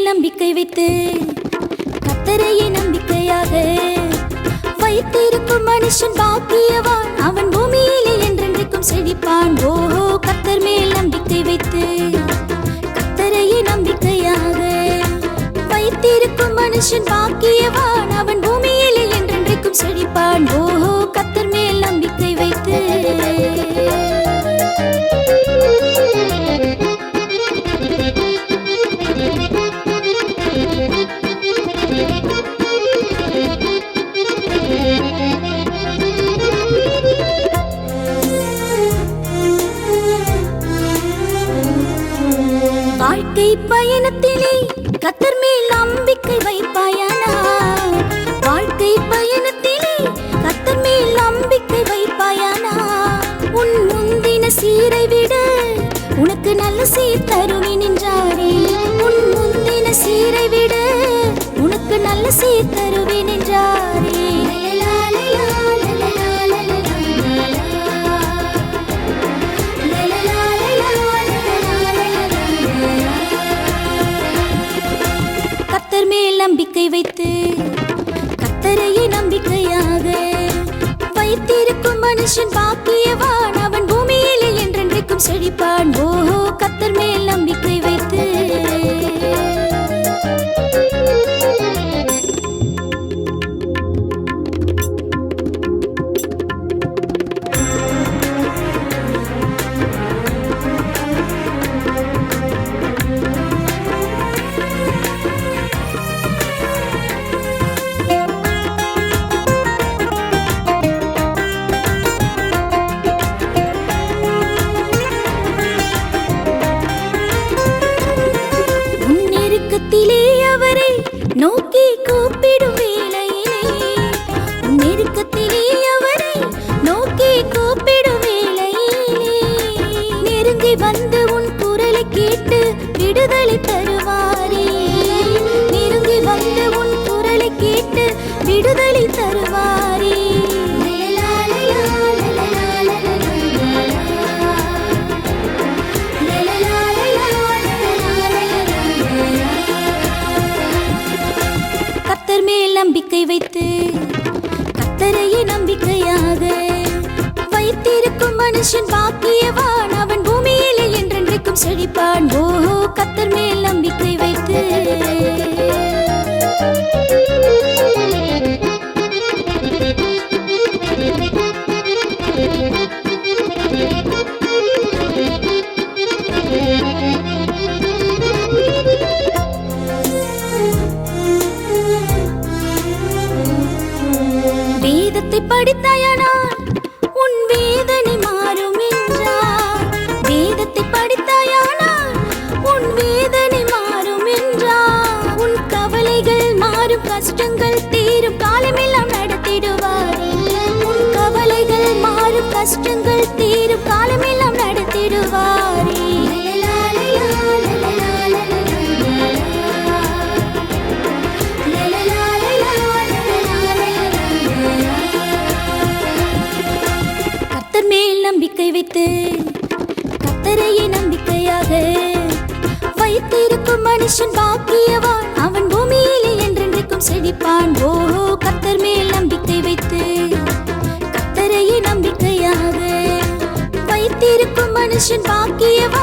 நம்பிக்கை வைத்து கர்த்தரையே நம்பிக்கையாக வைத்திருக்கும் மனுஷன் பாக்கியவான், அவன் பூமியிலே என்றென்றைக்கும் செழிப்பான். ஓஹோ, கர்த்தர் மேல் நம்பிக்கை வைத்து கர்த்தரையே நம்பிக்கையாக வைத்திருக்கும் மனுஷன் பாக்கியவான், அவன் பூமியிலே என்றென்றைக்கும் செழிப்பான். ஓஹோ, கர்த்தர் மேல் நம்பிக்கை வைத்து வாழ்க்கை பயணத்திலே கர்த்தர் மேல் நம்பிக்கை வைப்பாயானா, வாழ்க்கை பயணத்திலே கர்த்தர் மேல் நம்பிக்கை வைப்பாயானா, உன் முந்தின சீரை விட உனக்கு நல்ல சீர் தருவேன் என்றாரே. உன் முந்தின சீரை விட உனக்கு நல்ல சீர் தருவேன் என்றாரே. கர்த்தர் மேல் நம்பிக்கை வைத்து கர்த்தரையே நம்பிக்கையாக வைத்திருக்கும் மனுஷன் பாக்கியவான், அவன் பூமியிலே என்றென்றைக்கும் செழிப்பான். ஓஹோ, கர்த்தர் மேல் நம்பிக்கை வைத்து அவரை நோக்கி கூப்பிடும் வேளையிலே, நெருக்கத்திலே அவரை நோக்கி கூப்பிடும் வேளையிலே, நெருங்கி வந்து உன் குரலை கேட்டு விடுதலை தருவாரே. நெருங்கி வந்து உன் குரலை கேட்டு விடுதலை தருவாரே. கர்த்தர் மேல் நம்பிக்கை வைத்து கர்த்தரையே நம்பிக்கையாக வைத்திருக்கும் மனுஷன் பாக்கியவான், அவன் பூமியிலே என்றென்றைக்கும் செழிப்பான். ஓஹோ, கர்த்தர் மேல் நம்பிக்கை வைத்து வேதத்தை படித்தாயானால் உன் வேதனை மாறும் என்றார். வேதத்தை படித்தாயானால் உன் வேதனை மாறும் என்றார். உன் கவலைகள் மாறும், கஷ்டங்கள் தீரும், காலமெல்லாம் நடத்திடுவாரே. உன் கவலைகள் மாறும், கஷ்டங்கள் தீரும், காலமெல்லாம் நடத்திடுவாரே. கர்த்தர் மேல் நம்பிக்கை வைத்து கர்த்தரையே நம்பிக்கையாக வைத்திருக்கும் மனுஷன் பாக்கியவான், அவன் பூமியிலே என்றென்றைக்கும் செழிப்பான். ஓஹோ, கர்த்தர் மேல் நம்பிக்கை வைத்து கர்த்தரையே நம்பிக்கையாக வைத்திருக்கும் மனுஷன் பாக்கியவான்,